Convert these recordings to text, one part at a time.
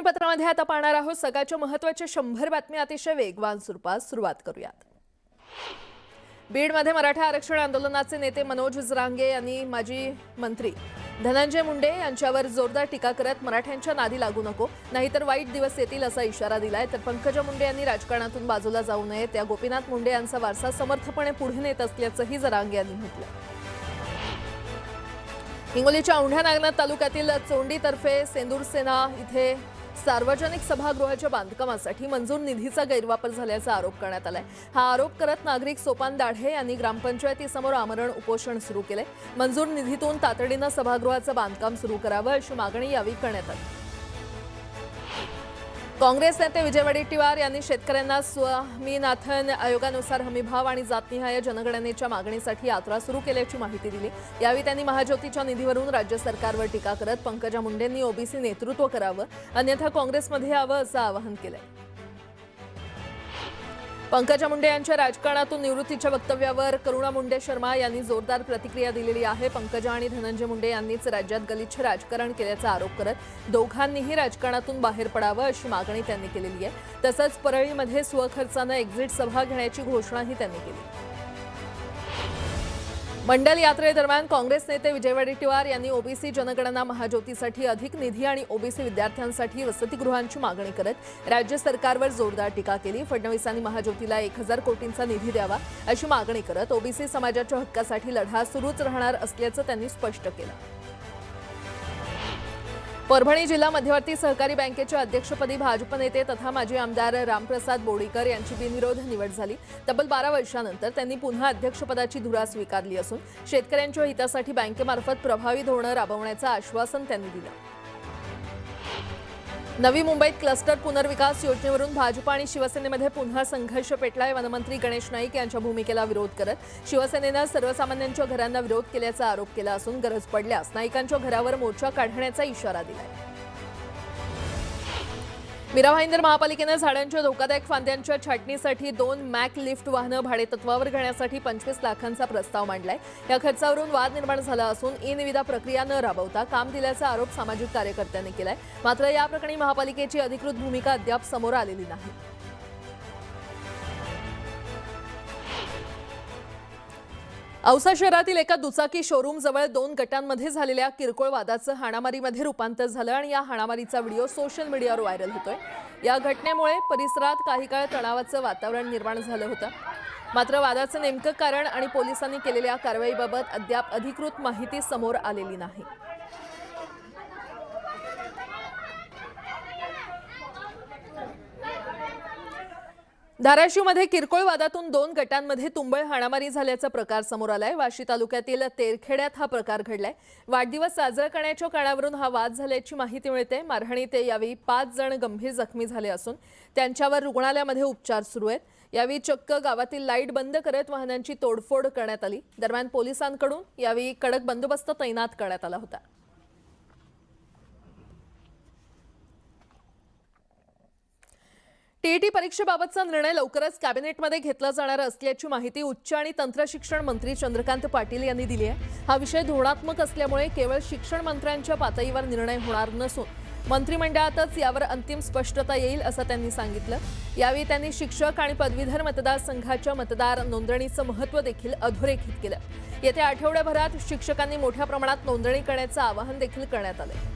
बातमीपत्रामध्ये आता पाहणार आहोत सकाळच्या महत्त्वाच्या 100 बातम्या अतिशय वेगवान स्वरूपात सुरुवात करूयात। बीडमध्ये मराठा आरक्षण आंदोलनाचे नेते मनोज जरांगे यांनी माजी मंत्री धनंजय मुंडे यांच्यावर जोरदार टीका करत मराठ्यांच्या नादी लागू नको नाहीतर वाईट दिवस येतील असा इशारा दिलाय। तर पंकजा मुंडे यांनी राजकारणातून बाजूला जाऊ नये, त्या गोपीनाथ मुंडे यांचा वारसा समर्थपणे पुढे नेत असल्याचंही जरांगे यांनी म्हटलं। हिंगोलीच्या औंढा नागनाथ तालुक्यातील चोंडीतर्फे सेंदूरसेना इथे सार्वजनिक सभागृहाच्या बांधकामासाठी मंजूर निधीचा गैरवापर झाल्याचा आरोप करण्यात आलाय। हा आरोप करत नागरिक सोपान दाढे यांनी ग्रामपंचायतीसमोर आमरण उपोषण सुरू केले। मंजूर निधीतून तातडीने सभागृहाचं बांधकाम सुरू करावं अशी मागणी यावेळी करण्यात आली। काँग्रेस नेते विजय वडेट्टीवार यांनी शेतकऱ्यांना स्वामीनाथन आयोगानुसार हमीभाव आणि जातनिहाय जनगणनेच्या मागणीसाठी यात्रा सुरू केल्याची माहिती दिली। यावेळी त्यांनी महाज्योतीच्या निधीवरून राज्य सरकारवर टीका करत पंकजा मुंडेंनी ओबीसी नेतृत्व करावं अन्यथा काँग्रेसमध्ये यावं असं आवाहन केलंय। पंकजा मुंडे यांच्या राजकारणातून निवृत्तीच्या वक्तव्यावर करुणा मुंडे शर्मा यांनी जोरदार प्रतिक्रिया दिलेली आहे। पंकजा आणि धनंजय मुंडे यांनीच राज्यात गलिच्छ राजकारण केल्याचा आरोप करत दोघांनीही राजकारणातून बाहेर पडावं अशी मागणी त्यांनी केलेली आहे। तसंच परळीमध्ये स्वखर्चाने एक्झिट सभा घेण्याची घोषणाही त्यांनी केली। मंडल यात्रेदरम्यान काँग्रेस नेते विजय वडेट्टीवार यांनी ओबीसी जनगणना महाज्योतीसाठी अधिक निधी आणि ओबीसी विद्यार्थ्यांसाठी वसतिगृहांची मागणी करत राज्य सरकारवर जोरदार टीका केली। फडणवीसांनी महाज्योतीला 1000 कोटींचा निधी द्यावा अशी मागणी करत ओबीसी समाजाच्या हक्कासाठी लढा सुरूच राहणार असल्याचं त्यांनी स्पष्ट केलं। परभणी जिल्हा मध्यवर्ती सहकारी बँकेच्या अध्यक्षपदी भाजप नेते तथा माजी आमदार रामप्रसाद बोडीकर यांची बिनविरोध निवड झाली। तब्बल 12 वर्षांनंतर त्यांनी पुन्हा अध्यक्षपदाची धुरा स्वीकारली असून शेतकऱ्यांच्या हितासाठी बँकेमार्फत प्रभावी धोरण राबवण्याचं आश्वासन त्यांनी दिलं। नवी मुंबईत क्लस्टर पुनर्विकास योजनेवरून भाजप आणि शिवसेनेमध्ये पुन्हा संघर्ष पेटलाय। वनमंत्री गणेश नाईक यांच्या भूमिकेला विरोध करत शिवसेनेनं सर्वसामान्यांच्या घरांना विरोध केल्याचा आरोप केला असून गरज पडल्यास नाईकांच्या घरावर मोर्चा काढण्याचा इशारा दिलाय। मीरा भाईंदर महापालिकेने झाडांच्या धोकादायक फांद्यांच्या छाटणीसाठी 2 मॅक लिफ्ट वाहनं भाडेतत्वावर घेण्यासाठी 25 लाखांचा प्रस्ताव मांडलाय। या खर्चावरून वाद निर्माण झाला असून ई-निविदा प्रक्रिया न राबवता काम दिल्याचा आरोप सामाजिक कार्यकर्त्यांनी केलाय। मात्र या प्रकरणी महापालिकेची अधिकृत भूमिका अद्याप समोर आलेली नाही। औसा शहरातील एका दुचाकी शोरूम जवळ 2 गटांमध्ये झालेल्या किरकोळ वादाचं हाणामारीमध्ये रूपांतर झालं आणि या हाणामारीचा व्हिडिओ सोशल मीडियावर व्हायरल होतोय। या घटनेमुळे परिसरात काही काळ तणावाचं वातावरण निर्माण झालं होतं। मात्र वादाचं नेमकं कारण आणि पोलिसांनी केलेल्या कारवाईबाबत अद्याप अधिकृत माहिती समोर आलेली नाही। धाराशिवमध्ये किरकोळ वादातून 2 गटांमध्ये तुंबळ हाणामारी झाल्याचा प्रकार समोर आलाय। वाशी तालुक्यातील तेरखेड्यात हा प्रकार घडलाय। वाढदिवस साजरा करण्याच्या कारणावरून हा वाद झाल्याची माहिती मिळते। मारहाणीत यावेळी 5 जण गंभीर जखमी झाले असून त्यांच्यावर रुग्णालयामध्ये उपचार सुरू आहेत। यावेळी चक्क गावातील लाईट बंद करत वाहनांची तोडफोड करण्यात आली। दरम्यान पोलिसांकडून यावेळी कडक बंदोबस्त तैनात करण्यात आला होता। टीईटी परीक्षेबाबतचा निर्णय लवकरच कॅबिनेटमध्ये घेतला जाणार असल्याची माहिती उच्च आणि तंत्र शिक्षण मंत्री चंद्रकांत पाटील यांनी दिली आहे। हा विषय धोरणात्मक असल्यामुळे केवळ शिक्षण मंत्र्यांच्या पातळीवर निर्णय होणार नसून मंत्रिमंडळातच यावर अंतिम स्पष्टता येईल असं त्यांनी सांगितलं। यावेळी त्यांनी शिक्षक आणि पदवीधर मतदारसंघाच्या मतदार नोंदणीचं महत्त्व देखील अधोरेखित केलं। येत्या आठवड्याभरात शिक्षकांनी मोठ्या प्रमाणात नोंदणी करण्याचं आवाहन देखील करण्यात आलं।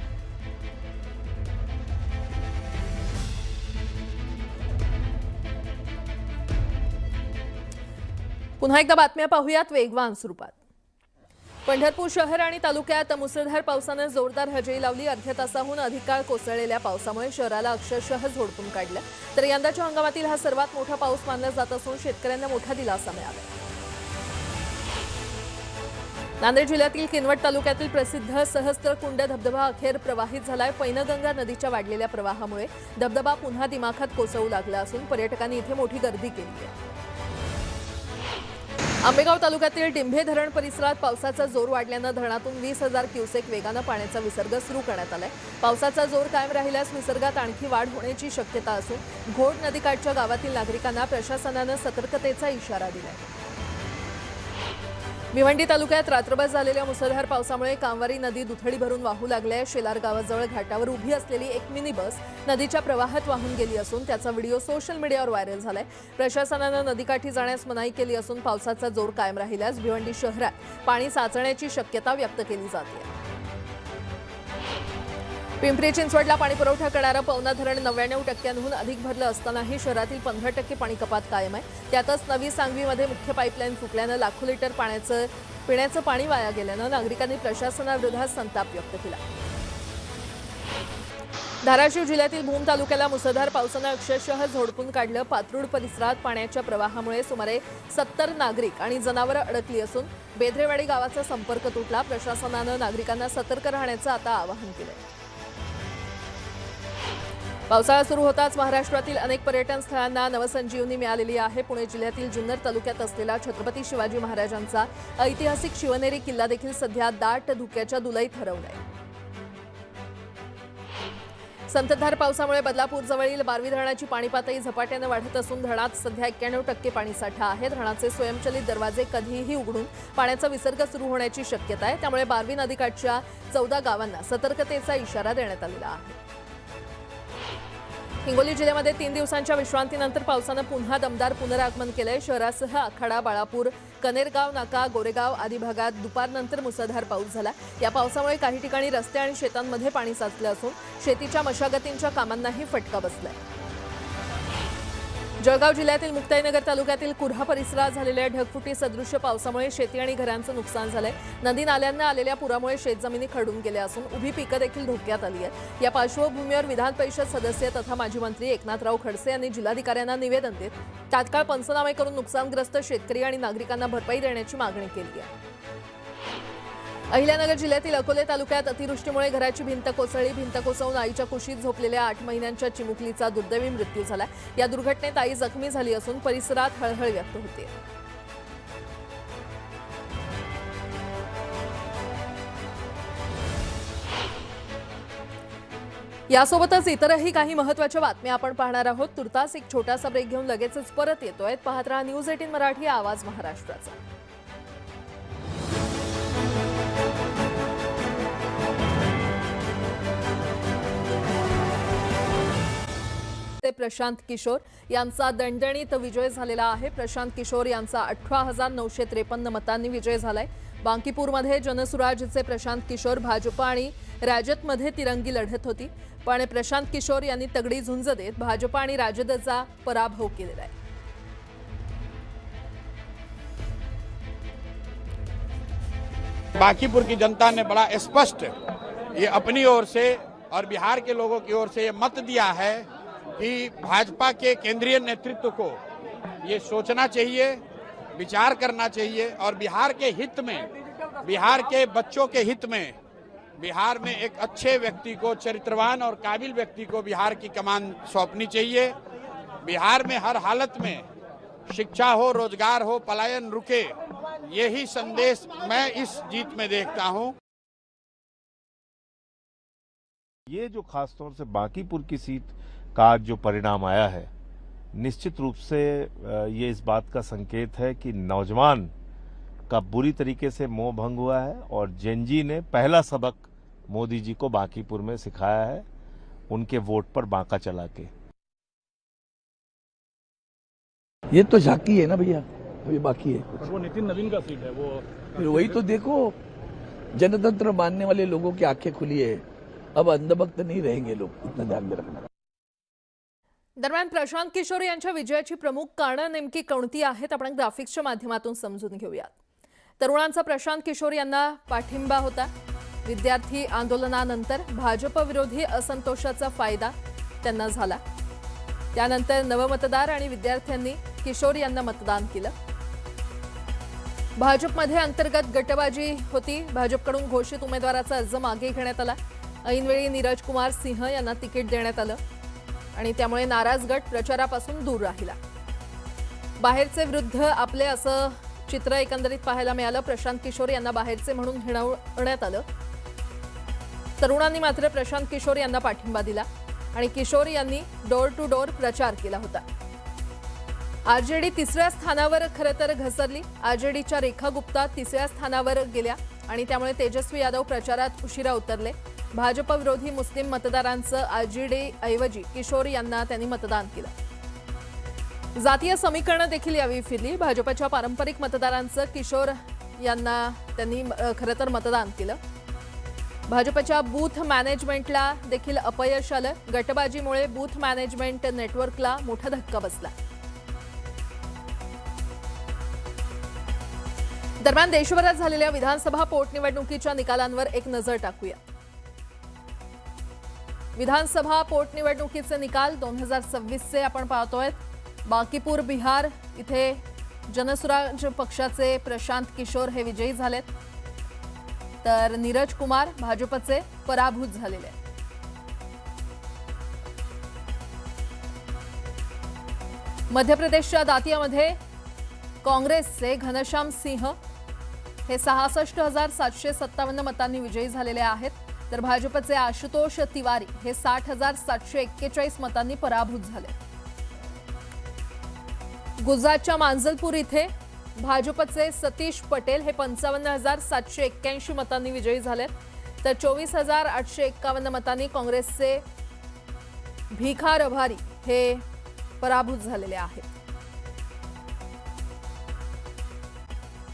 पुन्हा एकदा बातम्या पाहूयात वेगवान स्वरूपात। पंढरपूर शहर आणि तालुक्यात मुसळधार पावसाने जोरदार हजेरी लावली। अर्ध्या तासाहून अधिक काळ कोसळलेल्या पावसामुळे शहराला अक्षरशः झोडपून काढलं। तर यंदाच्या हंगामातील हा सर्वात मोठा पाऊस मानला जात असून शेतकऱ्यांना मोठा दिलासा मिळाला। नांदेड जिल्ह्यातील किनवट तालुक्यातील प्रसिद्ध सहस्त्रकुंड धबधबा अखेर प्रवाहित झालाय। पैनगंगा नदीच्या वाढलेल्या प्रवाहामुळे धबधबा पुन्हा दिमाखात कोसळू लागला असून पर्यटकांनी इथे मोठी गर्दी केली आहे। आंबेगाव तालुक्यातील डिंभे धरण परिसरात पावसाचा जोर वाढल्याने धरणातून 20,000 क्युसेक वेगाने पाण्याचा विसर्ग सुरू करण्यात आलाय। पावसाचा जोर कायम राहिल्यास विसर्गात आणखी वाढ होण्याची शक्यता असून घोड नदीकाठच्या गावातील नागरिकांना प्रशासनाने सतर्कतेचा इशारा दिलाय। भिवंडी तालुक्यात रात्रभर झालेल्या मुसळधार पावसामुळे कामवारी नदी दुथडी भरून वाहू लागली आहे। शेलार गावाजवळ घाटावर उभी असलेली एक मिनी बस नदीच्या प्रवाहात वाहून गेली असून त्याचा व्हिडिओ सोशल मीडियावर व्हायरल झालाय। प्रशासनानं नदीकाठी जाण्यास मनाई केली असून पावसाचा जोर कायम राहिल्यास भिवंडी शहरात पाणी साचण्याची शक्यता व्यक्त केली जाते। पिंपरी चिंचवडला पाणी पुरवठा करणारं पवना धरण 99% अधिक भरलं असतानाही शहरातील 15% पाणी कपात कायम आहे। त्यातच नवी सांगवीमध्ये मुख्य पाईपलाईन फुटल्यानं लाखो लिटर पिण्याचं पाणी वाया गेल्यानं नागरिकांनी प्रशासनाविरोधात संताप व्यक्त केला। धाराशिव जिल्ह्यातील भूम तालुक्याला मुसळधार पावसानं अक्षरशः झोडपून काढलं। पात्रूड परिसरात पाण्याच्या प्रवाहामुळे सुमारे 70 नागरिक आणि जनावरं अडकली असून बेद्रेवाडी गावाचा संपर्क तुटला। प्रशासनानं नागरिकांना सतर्क राहण्याचं आता आवाहन केलंय। पावसाळा सुरू होताच महाराष्ट्रातील अनेक पर्यटन स्थळांना नवसंजीवनी मिळालेली आहे। पुणे जिल्ह्यातील जुन्नर तालुक्यात असलेला छत्रपती शिवाजी महाराजांचा ऐतिहासिक शिवनेरी किल्ला देखील सध्या दाट धुक्याच्या दुलईत हरवलाय। संततधार पावसामुळे बदलापूरजवळील बारवी धरणाची पाणी पातळी झपाट्याने वाढत असून धरणात सध्या 91% पाणीसाठा आहे। धरणाचे स्वयंचलित दरवाजे कधीही उघडून पाण्याचा विसर्ग सुरू होण्याची शक्यता आहे। त्यामुळे बारवी नदीकाठच्या 14 गावांना सतर्कतेचा इशारा देण्यात आलेला आहे। हिंगोली जिल्ह्यामध्ये 3 दिवसांच्या विश्रांतीनंतर पावसानं पुन्हा दमदार पुनरागमन केलंय। शहरासह आखाडा, बाळापूर, कनेरगाव नाका, गोरेगाव आदी भागात दुपारनंतर मुसळधार पाऊस झाला। या पावसामुळे काही ठिकाणी रस्ते आणि शेतांमध्ये पाणी साचलं असून शेतीच्या मशागतींच्या कामांनाही फटका बसलाय। जळगाव जिल्ह्यातील मुक्ताईनगर तालुक्यातील कुर्हा परिसरात झालेल्या ढगफुटी सदृश्य पावसामुळे शेती आणि घरांचं नुकसान झालंय। नदी नाल्यांना आलेल्या पुरामुळे शेतजमिनी खरडून गेल्या असून उभी पिकं देखील धोक्यात आली आहेत। या पार्श्वभूमीवर विधान परिषद सदस्य तथा माजी मंत्री एकनाथराव खडसे यांनी जिल्हाधिकाऱ्यांना निवेदन देत तात्काळ पंचनामे करून नुकसानग्रस्त शेतकरी आणि नागरिकांना भरपाई देण्याची मागणी केली आहे। अहिल्यानगर जिल्ह्यातील अकोले तालुक्यात अतिवृष्टीमुळे घराची भिंत कोसळली। भिंत कोसळून आईच्या कुशीत झोपलेल्या 8 महिन्यांच्या चिमुकलीचा दुर्दैवी मृत्यू झाला। या दुर्घटनेत आई जखमी झाली असून परिसरात हळहळ व्यक्त होते। यासोबतच इतरही काही महत्त्वाच्या बातम्या आपण पाहणार आहोत। तुर्तास एक छोटासा ब्रेक घेऊन लगेचच परत येतोय। पाहत रहा न्यूज 18 मराठी, आवाज महाराष्ट्राचा। प्रशांत किशोर यांचा दणदणीत विजय झालेला आहे। प्रशांत किशोर यांचा 18,953 मतांनी विजय झालाय। बांकीपूरमध्ये जनसुराजचे प्रशांत किशोर भाजप आणि राजदमध्ये तिरंगी लढत होती, पण प्रशांत किशोर यांनी तगडी झुंज देत भाजप आणि राजदचा पराभव केलेला आहे। बांकीपुर की जनता ने बड़ा स्पष्ट ये अपनी ओर से और बिहार के लोगों की ओर से ये मत दिया है कि भाजपा के केंद्रीय नेतृत्व को ये सोचना चाहिए, विचार करना चाहिए और बिहार के हित में, बिहार के बच्चों के हित में, बिहार में एक अच्छे व्यक्ति को, चरित्रवान और काबिल व्यक्ति को बिहार की कमान सौंपनी चाहिए। बिहार में हर हालत में शिक्षा हो, रोजगार हो, पलायन रुके, यही संदेश मैं इस जीत में देखता हूं। ये जो खासतौर से बांकीपुर की सीट का जो परिणाम आया है, निश्चित रूप से ये इस बात का संकेत है कि नौजवान का बुरी तरीके से मोह भंग हुआ है और जेनजी ने पहला सबक मोदी जी को बांकीपुर में सिखाया है, उनके वोट पर बांका चला के। ये तो झांकी है ना भैया, अभी बाकी है कुछ। वो नितिन नवीन का सीट है वो, फिर वही तो देखो, जनतंत्र मानने वाले लोगों की आंखें खुली है। अब अंधभक्त नहीं रहेंगे लोग, इतना ध्यान में रखना। दरम्यान प्रशांत किशोर यांच्या विजयाची प्रमुख कारणं नेमकी कोणती आहेत आपण ग्राफिक्सच्या माध्यमातून समजून घेऊयात। तरुणांचा प्रशांत किशोर यांना पाठिंबा होता। विद्यार्थी आंदोलनानंतर भाजप विरोधी असंतोषाचा फायदा त्यांना झाला। त्यानंतर नवमतदार आणि विद्यार्थ्यांनी किशोर यांना मतदान केलं। भाजपमध्ये अंतर्गत गटबाजी होती। भाजपकडून घोषित उमेदवाराचा अर्ज मागे घेण्यात आला। ऐनवेळी नीरज कुमार सिंह यांना तिकीट देण्यात आलं आणि त्यामुळे नाराज गट प्रचारापासून दूर राहिला। बाहेरचे विरुद्ध आपले असं चित्र एकंदरीत पाहायला मिळालं। प्रशांत किशोर यांना बाहेरचे म्हणून हिणवण्यात आलं। तरुणांनी मात्र प्रशांत किशोर यांना पाठिंबा दिला आणि किशोर यांनी डोर टू डोर प्रचार केला होता। आरजेडी तिसऱ्या स्थानावर खरं तर घसरली. आरजेडीच्या रेखा गुप्ता तिसऱ्या स्थानावर गेल्या आणि त्यामुळे तेजस्वी यादव प्रचारात उशिरा उतरले. भाजप विरोधी मुस्लिम मतदारांचं आरजेडी ऐवजी किशोर यांना त्यांनी मतदान केलं. जातीय समीकरणं देखील यावेळी फिरली. भाजपच्या पारंपरिक मतदारांचं किशोर यांना त्यांनी खरं तर मतदान केलं. भाजपच्या बूथ मॅनेजमेंटला देखील अपयश आलं. गटबाजीमुळे बूथ मॅनेजमेंट नेटवर्कला मोठा धक्का बसला. दरम्यान देशभरात झालेल्या विधानसभा पोटनिवडणुकीच्या निकालांवर एक नजर टाकूया. विधानसभा पोटनिवडणुकीचे निकाल 2026चे आपण पाहतोय. बांकीपूर बिहार इथे जनसुराज पक्षाचे प्रशांत किशोर हे विजयी झालेत, तर नीरज कुमार भाजपचे पराभूत झालेले आहेत. मध्य प्रदेशच्या दातियामध्ये काँग्रेसचे घनश्याम सिंह हे 66,757 मतांनी विजयी झालेले आहेत, तर भाजपचे आशुतोष तिवारी हे 60,741 मतांनी पराभूत झाले. गुजरातच्या मांजलपूर इथे भाजपचे सतीश पटेल हे 55,781 मतांनी विजयी झालेत, तर 24,851 मतांनी काँग्रेसचे भिखा रभारी हे पराभूत झालेले आहेत.